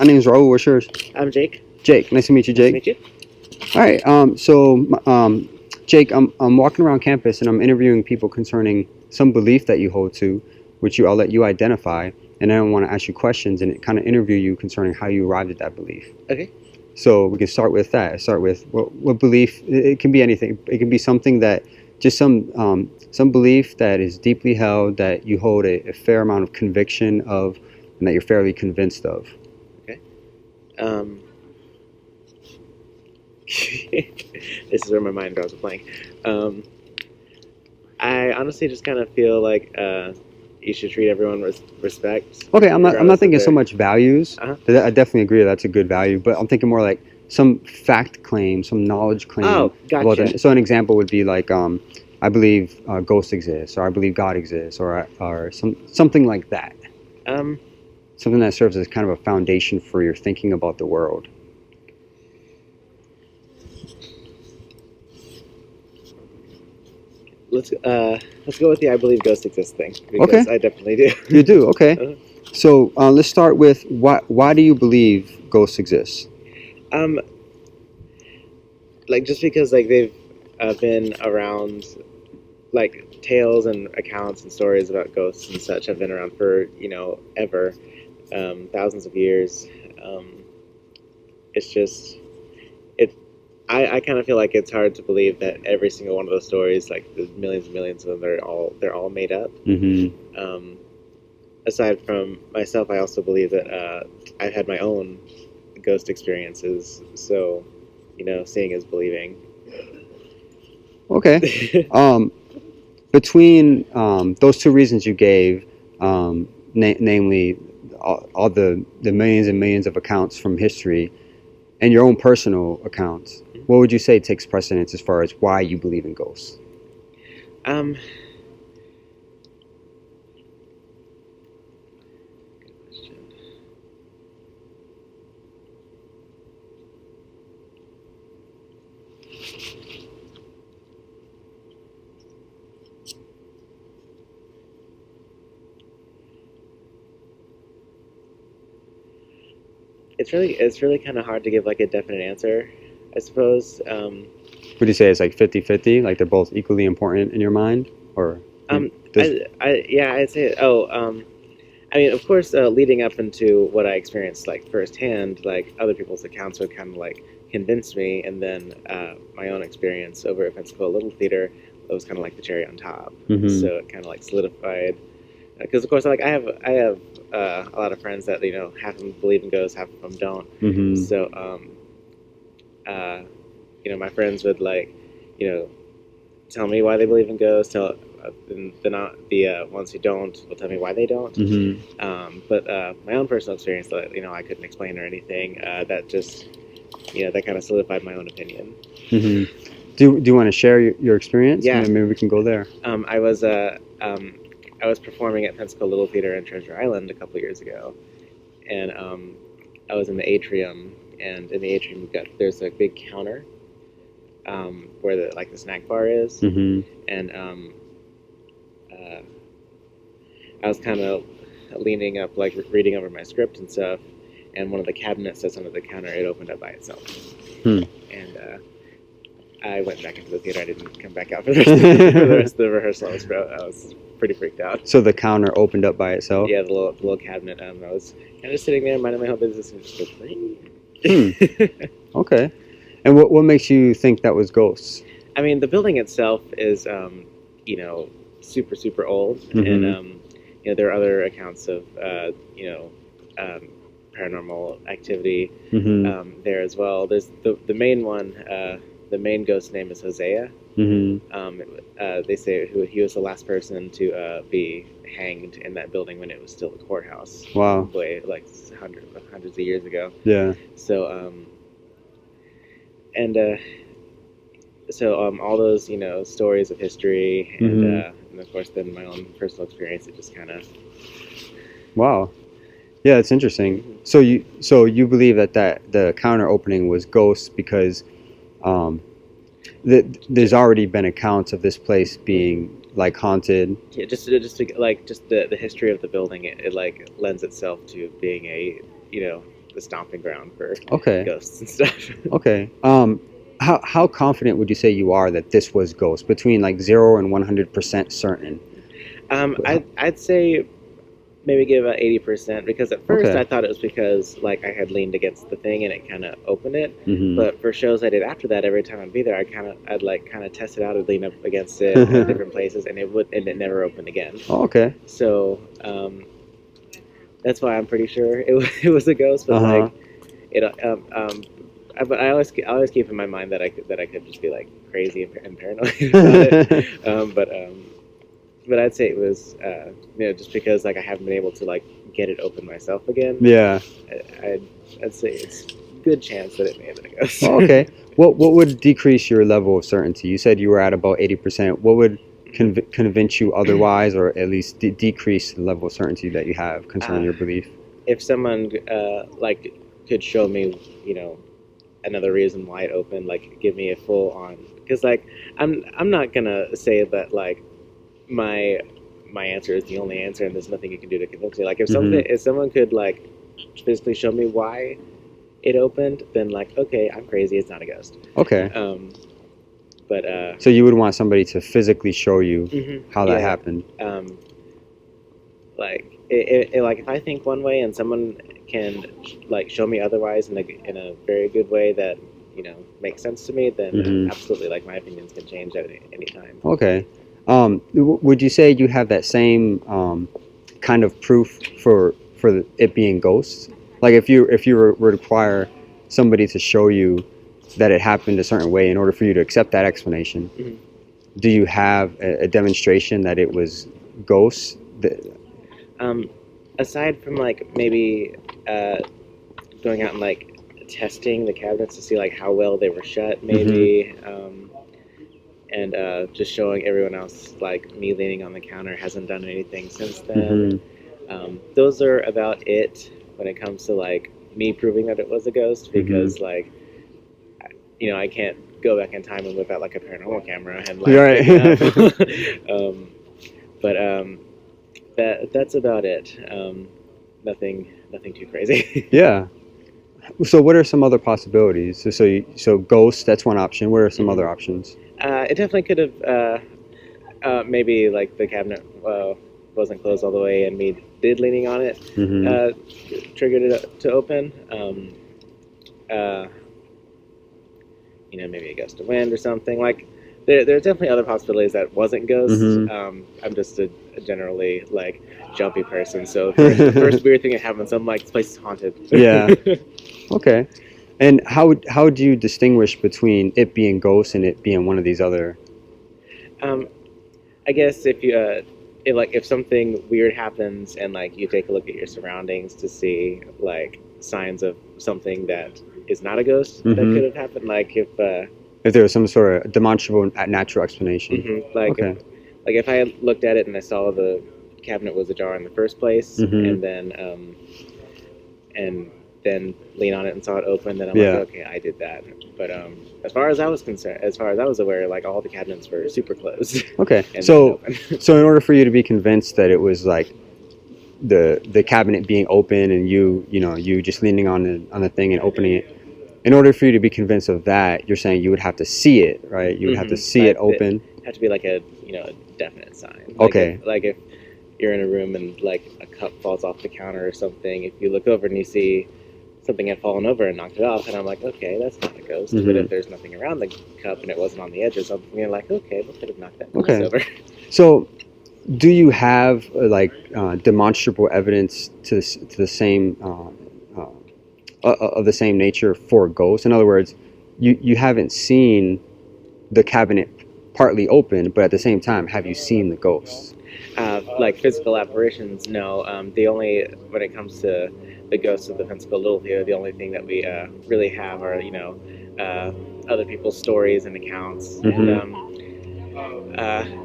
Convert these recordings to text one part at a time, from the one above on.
My name is Raul. What's yours? I'm Jake. Jake. Nice to meet you, Jake. Nice to meet you. All right. Jake, I'm walking around campus and I'm interviewing people concerning some belief that you hold to, which I'll let you identify, and then I want to ask you questions and kind of interview you concerning how you arrived at that belief. Okay. So we can start with that. Start with what belief. It can be anything. It can be something that just some belief that is deeply held, that you hold a fair amount of conviction of, and that you're fairly convinced of. Okay. This is where my mind draws a blank. I honestly just kind of feel like you should treat everyone with respect. Okay, I'm not thinking so much values. I definitely agree that's a good value, but I'm thinking more like some fact claim, some knowledge claim. Oh, gotcha. So an example would be like, I believe ghosts exist, or I believe God exists, or something like that. Something that serves as kind of a foundation for your thinking about the world. Let's go with the I believe ghosts exist thing, because I definitely do. You do, okay. So let's start with why do you believe ghosts exist? Like just because like they've been around, like tales and accounts and stories about ghosts and such have been around for ever, thousands of years. It's just I kind of feel like it's hard to believe that every single one of those stories, like the millions and millions of them, they're all made up. Mm-hmm. Aside from myself, I also believe that I've had my own ghost experiences. So, seeing is believing. Okay. Between those two reasons you gave, namely all the millions and millions of accounts from history, and your own personal accounts, what would you say takes precedence as far as why you believe in ghosts? It's really kind of hard to give like a definite answer, I suppose. Would you say it's like 50-50, like they're both equally important in your mind, or? I'd say. I mean, of course, leading up into what I experienced like firsthand, like other people's accounts would kind of like convince me, and then my own experience over at Pensacola Little Theater, that was kind of like the cherry on top. Mm-hmm. So it kind of like solidified. Because of course, like I have a lot of friends that half of them believe in ghosts, half of them don't. Mm-hmm. So my friends would like tell me why they believe in ghosts. And the ones who don't will tell me why they don't. Mm-hmm. But my own personal experience that I couldn't explain or anything, that just that kind of solidified my own opinion. Mm-hmm. Do you want to share your experience? Yeah, maybe we can go there. I was performing at Pensacola Little Theater in Treasure Island a couple years ago, and I was in the atrium, and in the atrium there's a big counter where the snack bar is, mm-hmm. and I was kind of leaning up, like reading over my script and stuff, and one of the cabinets that's under the counter, it opened up by itself, and I went back into the theater. I didn't come back out for the rest of the rehearsal. I was pretty freaked out. So the counter opened up by itself? Yeah, the little cabinet. I was kind of sitting there, minding my own business, and just like, Okay. And what makes you think that was ghosts? I mean, the building itself is, super, super old, mm-hmm. and there are other accounts of, paranormal activity mm-hmm. there as well. There's the main one. The main ghost name is Hosea. Mm-hmm. They say he was the last person to be hanged in that building when it was still the courthouse. Wow. Way like hundreds of years ago. Yeah. So all those stories of history and mm-hmm. and of course then my own personal experience, it just kind of. Wow. Yeah, it's interesting. So you believe that the counter opening was ghosts because there's already been accounts of this place being like haunted. Yeah, just the history of the building. It like lends itself to being a the stomping ground for Okay. ghosts and stuff. Okay. How confident would you say you are that this was ghost? Between like 0 and 100% certain. I'd say maybe give about 80%, because at first Okay. I thought it was because like I had leaned against the thing and it kind of opened it. Mm-hmm. But for shows I did after that, every time I'd be there, I'd like kind of test it out. I'd lean up against it at different places, and it never opened again. Oh, okay. So that's why I'm pretty sure it was a ghost. But like it but I always keep in my mind that I could just be like crazy and paranoid about it. But I'd say it was just because like I haven't been able to like get it open myself again. Yeah. I'd say it's a good chance that it may have been a ghost. Oh, okay. What would decrease your level of certainty? You said you were at about 80%. What would convince you otherwise, or at least decrease the level of certainty that you have concerning your belief? If someone like could show me, another reason why it opened, like give me a full on, because like I'm not gonna say that like my answer is the only answer and there's nothing you can do to convince me. Like if someone could like physically show me why it opened, then like okay, I'm crazy, it's not a ghost. Okay. But so you would want somebody to physically show you how that happened. Like like if I think one way and someone can like show me otherwise in a very good way that makes sense to me, then absolutely, like my opinions can change at any time. Okay. Would you say you have that same kind of proof for it being ghosts? Like if you were to require somebody to show you that it happened a certain way in order for you to accept that explanation, do you have a demonstration that it was ghosts? Aside from like maybe going out and like testing the cabinets to see like how well they were shut, maybe. And just showing everyone else, like me leaning on the counter hasn't done anything since then. Those are about it when it comes to like me proving that it was a ghost, because like I can't go back in time and whip out like a paranormal camera and like but that's about it. Nothing too crazy. Yeah. So what are some other possibilities? So ghosts, that's one option. What are some other options? It definitely could have maybe like the cabinet wasn't closed all the way and me leaning on it triggered it to open. Maybe a gust of wind or something. Like there are definitely other possibilities that wasn't ghosts. I'm just a generally like jumpy person, so the first weird thing that happens, I'm like, this place is haunted. Yeah. Okay. And how do you distinguish between it being ghosts and it being one of these other? I guess if something weird happens and like you take a look at your surroundings to see like signs of something that is not a ghost that could have happened, like if there was some sort of demonstrable natural explanation. Like if I looked at it and I saw the cabinet was ajar in the first place, and then lean on it and saw it open, then I'm like, okay, I did that. But as far as I was aware, like all the cabinets were super closed. Okay. So in order for you to be convinced that it was like the cabinet being open and you just leaning on the thing and opening it, in order for you to be convinced of that, you're saying you would have to see it, right? You would have to see it open. It had to be like a a definite sign. Okay. Like if you're in a room and like a cup falls off the counter or something, if you look over and you see something had fallen over and knocked it off, and I'm like, okay, that's not a ghost. But if there's nothing around the cup and it wasn't on the edge or something, you're like, okay, what could have knocked that over? So do you have like demonstrable evidence to the same of the same nature for ghosts? In other words, you haven't seen the cabinet partly open, but at the same time, have you seen the ghosts? Like physical apparitions, no. The only, when it comes to the ghosts of the Pensacola Little Theater, the only thing that we really have are other people's stories and accounts, and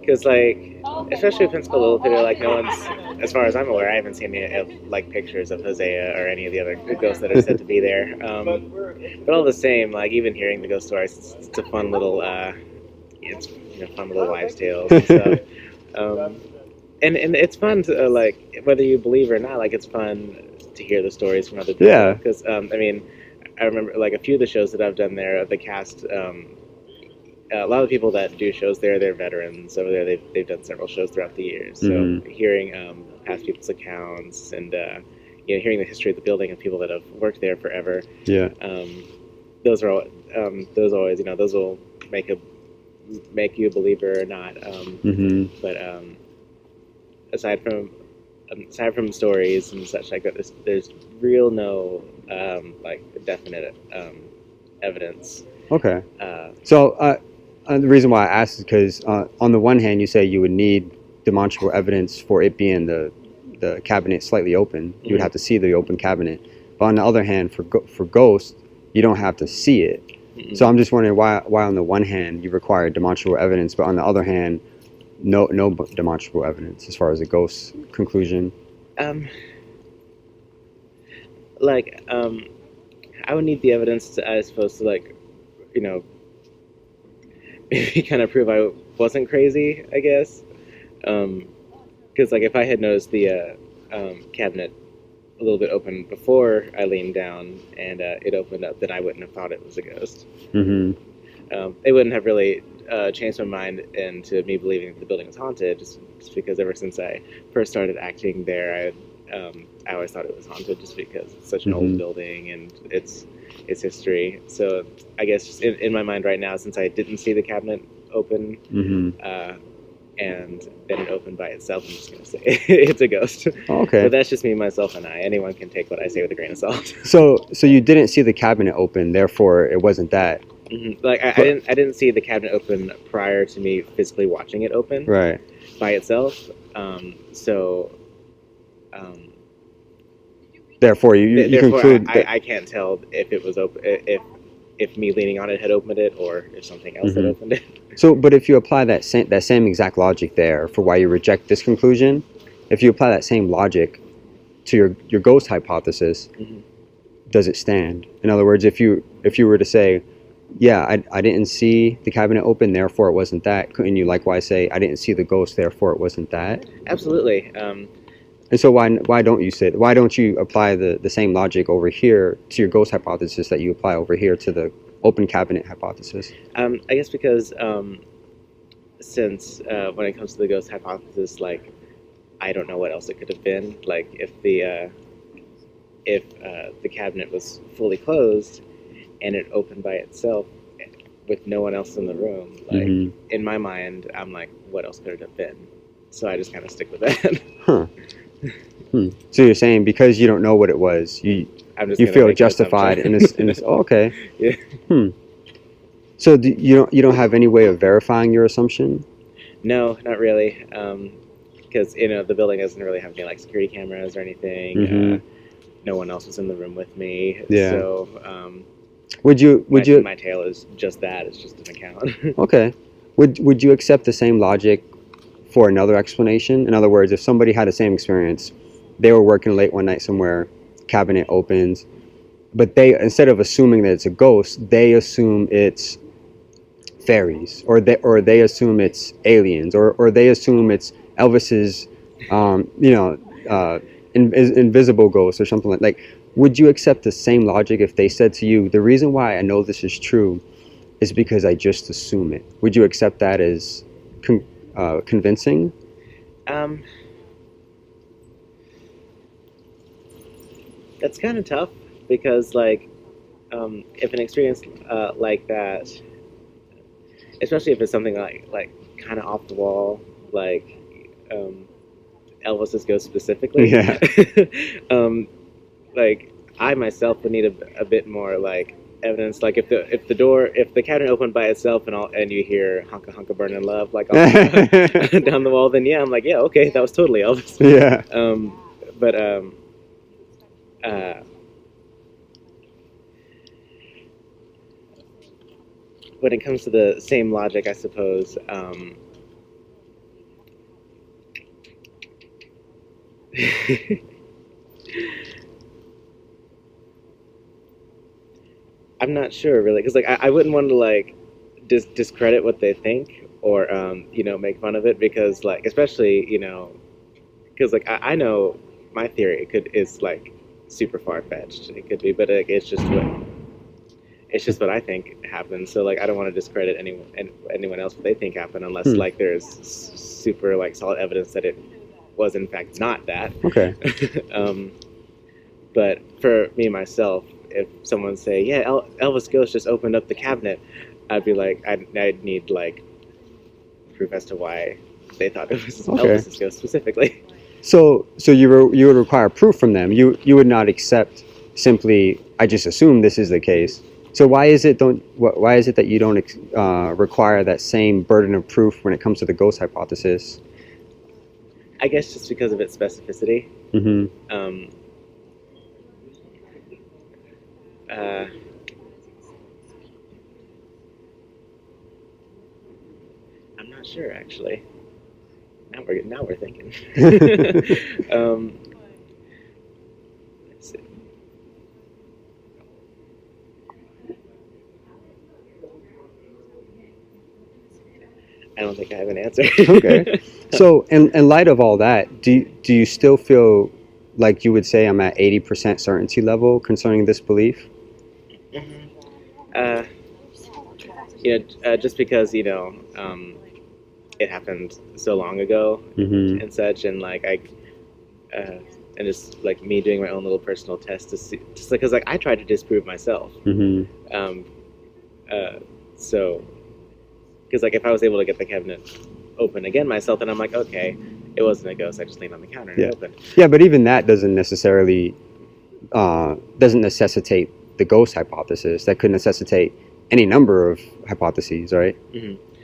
because like especially with Pensacola Little Theater, like no one's, as far as I'm aware, I haven't seen any like pictures of Hosea or any of the other ghosts that are said to be there. But all the same, like even hearing the ghost stories, it's a fun little fun little wives' tales and stuff. And it's fun to like, whether you believe or not, like it's fun to hear the stories from other people. Yeah. Because I mean, I remember like a few of the shows that I've done there. The cast, a lot of the people that do shows there, they're veterans over there. They've done several shows throughout the years. So hearing past people's accounts and hearing the history of the building and people that have worked there forever. Yeah. Those are all, those always those will make you a believer or not. But aside from stories and such like that, there's real no like definite evidence. Okay. So the reason why I asked is because on the one hand, you say you would need demonstrable evidence for it being the cabinet slightly open. You would have to see the open cabinet. But on the other hand, for ghosts, you don't have to see it. So I'm just wondering why on the one hand you require demonstrable evidence, but on the other hand, no demonstrable evidence as far as the ghost conclusion. I would need the evidence to, I suppose, to maybe kind of prove I wasn't crazy, I guess. Because if I had noticed the cabinet a little bit open before I leaned down and it opened up, then I wouldn't have thought it was a ghost. It wouldn't have really changed my mind into me believing that the building was haunted, just because ever since I first started acting there, I always thought it was haunted, just because it's such an old building and its history. So I guess just in my mind right now, since I didn't see the cabinet open, and then it opened by itself, I'm just going to say it's a ghost. Okay. But that's just me, myself, and I. Anyone can take what I say with a grain of salt. So you didn't see the cabinet open, therefore it wasn't that. I didn't see the cabinet open prior to me physically watching it open. Right. By itself. Therefore, you conclude that I can't tell if it was open, if me leaning on it had opened it, or if something else had opened it. So, but if you apply that same exact logic there for why you reject this conclusion, if you apply that same logic to your ghost hypothesis, does it stand? In other words, if you were to say, yeah, I didn't see the cabinet open, therefore it wasn't that, couldn't you likewise say, I didn't see the ghost, therefore it wasn't that? Absolutely. And so why don't you apply the same logic over here to your ghost hypothesis that you apply over here to the open cabinet hypothesis? I guess because since when it comes to the ghost hypothesis, I don't know what else it could have been. If the cabinet was fully closed and it opened by itself with no one else in the room, in my mind, I'm like, what else could it have been? So I just kind of stick with that. So you're saying because you don't know what it was, you feel justified in this. Oh, okay. Yeah. So you don't have any way of verifying your assumption? No, not really. Because the building doesn't really have any security cameras or anything. No one else was in the room with me. Yeah. So would you my tale is just that. It's just an account. Okay. Would you accept the same logic for another explanation? In other words, if somebody had the same experience, they were working late one night somewhere, cabinet opens, but they, instead of assuming that it's a ghost, they assume it's fairies, or they assume it's aliens, or they assume it's Elvis's invisible ghost or something like. Would you accept the same logic if they said to you, the reason why I know this is true is because I just assume it? Would you accept that as convincing? That's kind of tough because if an experience like that, especially if it's something like kind of off the wall, Elvis's ghost specifically, yeah. I myself would need a bit more evidence. If the cabinet opened by itself and you hear "Honka Honka Burnin' Love" down the wall, then yeah, I'm yeah, okay, that was totally Elvis. Yeah. But when it comes to the same logic, I suppose. I'm not sure really, because I wouldn't want to discredit what they think or make fun of it, because especially because I know my theory is super far-fetched. It could be, but it's just what I think happened. So like I don't want to discredit anyone else what they think happened unless like there's super like solid evidence that it was in fact not that. Okay. But for me myself, if someone say, yeah, Elvis Ghost just opened up the cabinet, I'd be like, I'd need like proof as to why they thought it was Elvis's ghost specifically. So you would require proof from them. You would not accept simply, I just assume this is the case. So why is it that you don't require that same burden of proof when it comes to the ghost hypothesis? I guess just because of its specificity. Mm-hmm. I'm not sure actually. Now we're thinking. Let's see. I don't think I have an answer. Okay. So in light of all that, do you still feel like you would say I'm at 80% certainty level concerning this belief? Just because it happened so long ago and such, and like and just like me doing my own little personal test to see, just because like I tried to disprove myself. So because like if I was able to get the cabinet open again myself, then I'm like, okay, it wasn't a ghost. I just leaned on the counter and it opened. Yeah, but even that doesn't necessarily doesn't necessitate the ghost hypothesis. That could necessitate any number of hypotheses, right?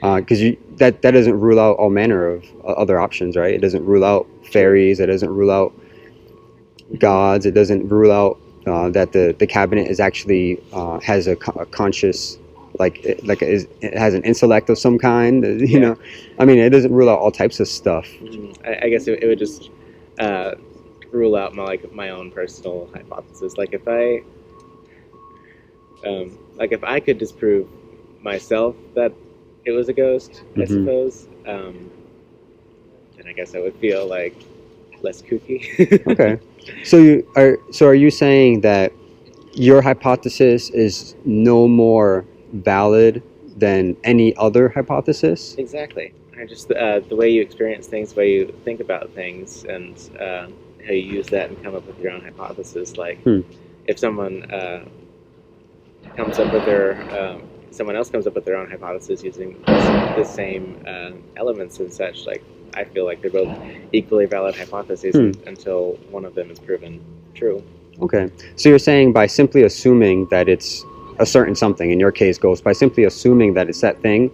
Because that doesn't rule out all manner of other options, right? It doesn't rule out fairies. It doesn't rule out gods. It doesn't rule out that the cabinet is actually has a conscious, it has an intellect of some kind. You know, I mean, it doesn't rule out all types of stuff. I guess it would just rule out my own personal hypothesis. Like if I could disprove myself that it was a ghost, I suppose, then I guess I would feel like less kooky. Okay. So are you saying that your hypothesis is no more valid than any other hypothesis? Exactly. I just the way you experience things, the way you think about things, and how you use that and come up with your own hypothesis. Like if someone someone else comes up with their own hypothesis using the same elements and such, like I feel like they're both equally valid hypotheses until one of them is proven true. Okay. So you're saying by simply assuming that it's a certain something, in your case ghost, by simply assuming that it's that thing,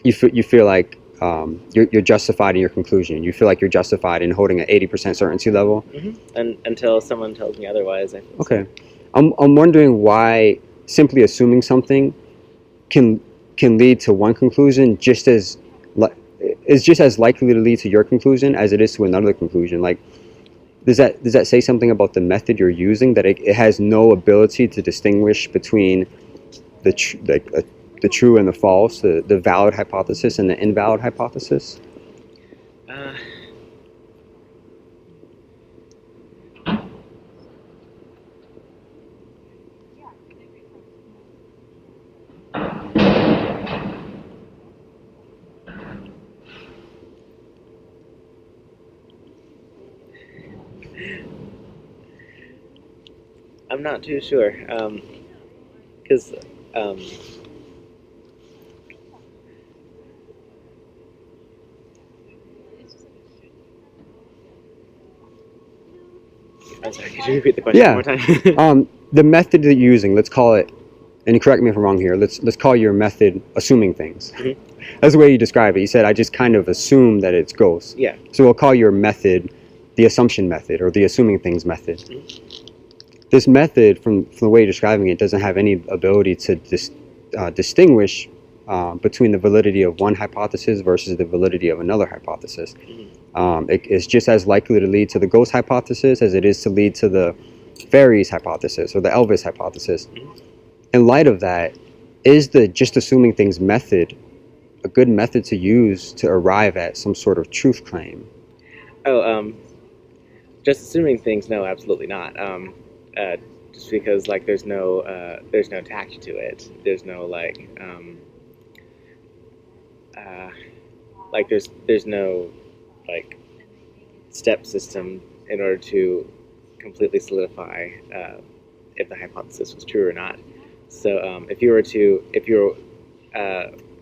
you feel like you're justified in your conclusion. You feel like you're justified in holding an 80% certainty level. And until someone tells me otherwise, I think okay. So. I'm wondering why simply assuming something can lead to one conclusion just as likely to lead to your conclusion as it is to another conclusion. Like, does that say something about the method you're using, that it has no ability to distinguish between the true and the false, the valid hypothesis and the invalid hypothesis? I'm not too sure, because I'm sorry, could you repeat the question one more time? The method that you're using, let's call it, and correct me if I'm wrong here, let's call your method assuming things. That's the way you describe it. You said, I just kind of assume that it's ghosts. Yeah. So we'll call your method the assumption method, or the assuming things method. This method, from the way you're describing it, doesn't have any ability to distinguish between the validity of one hypothesis versus the validity of another hypothesis. It's just as likely to lead to the ghost hypothesis as it is to lead to the fairies hypothesis or the Elvis hypothesis. In light of that, is the just assuming things method a good method to use to arrive at some sort of truth claim? just assuming things, no, absolutely not. Just because like there's no tact to it. There's no there's no like step system in order to completely solidify if the hypothesis was true or not. So if you're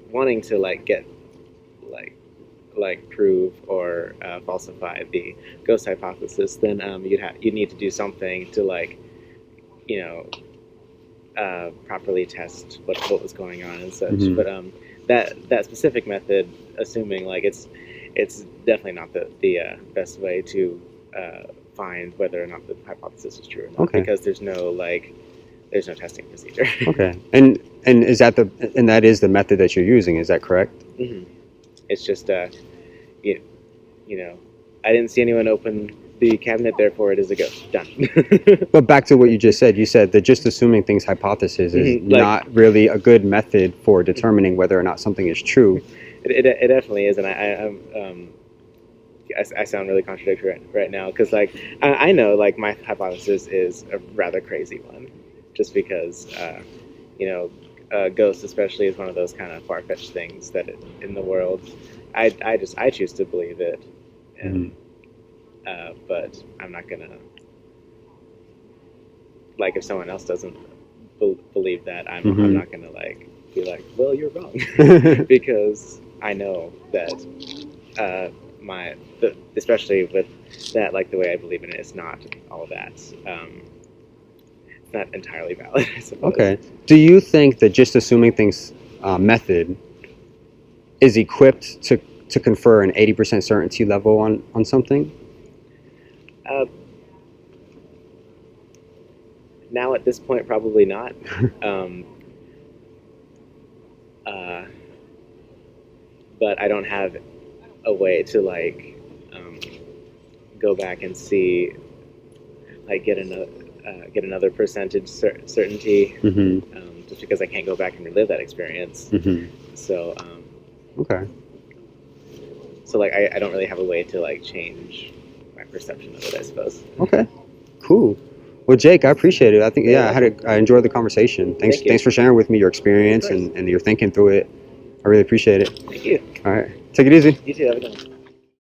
wanting to like get prove or falsify the ghost hypothesis, then you'd need to do something to properly test what was going on and such. Mm-hmm. But that specific method, assuming like it's definitely not the best way to find whether or not the hypothesis is true or not. Okay. Because there's no testing procedure. Okay, and that is the method that you're using. Is that correct? Mm-hmm. It's just you know, I didn't see anyone open the cabinet, therefore it is a ghost. Done. But back to what you just said, you said that just assuming things hypothesis is not really a good method for determining whether or not something is true. It definitely is, and I sound really contradictory right now because I know like my hypothesis is a rather crazy one, just because ghosts especially is one of those kind of far-fetched things that in the world I choose to believe it, and but I'm not gonna if someone else doesn't believe that, I'm not gonna be like, well, you're wrong, because I know that especially with that, the way I believe in it, it's not all that. It's not entirely valid, I suppose. Okay. Do you think that just assuming things method is equipped to confer an 80% certainty level on something? Now at this point, probably not. But I don't have a way to go back and see get another percentage certainty, just because I can't go back and relive that experience. So okay. So I don't really have a way to change my perception of it, I suppose. Okay, cool. Well, Jake, I appreciate it. I think I enjoyed the conversation. Thanks for sharing with me your experience and your thinking through it. I really appreciate it. Thank you. All right, take it easy. You too. Have a good one.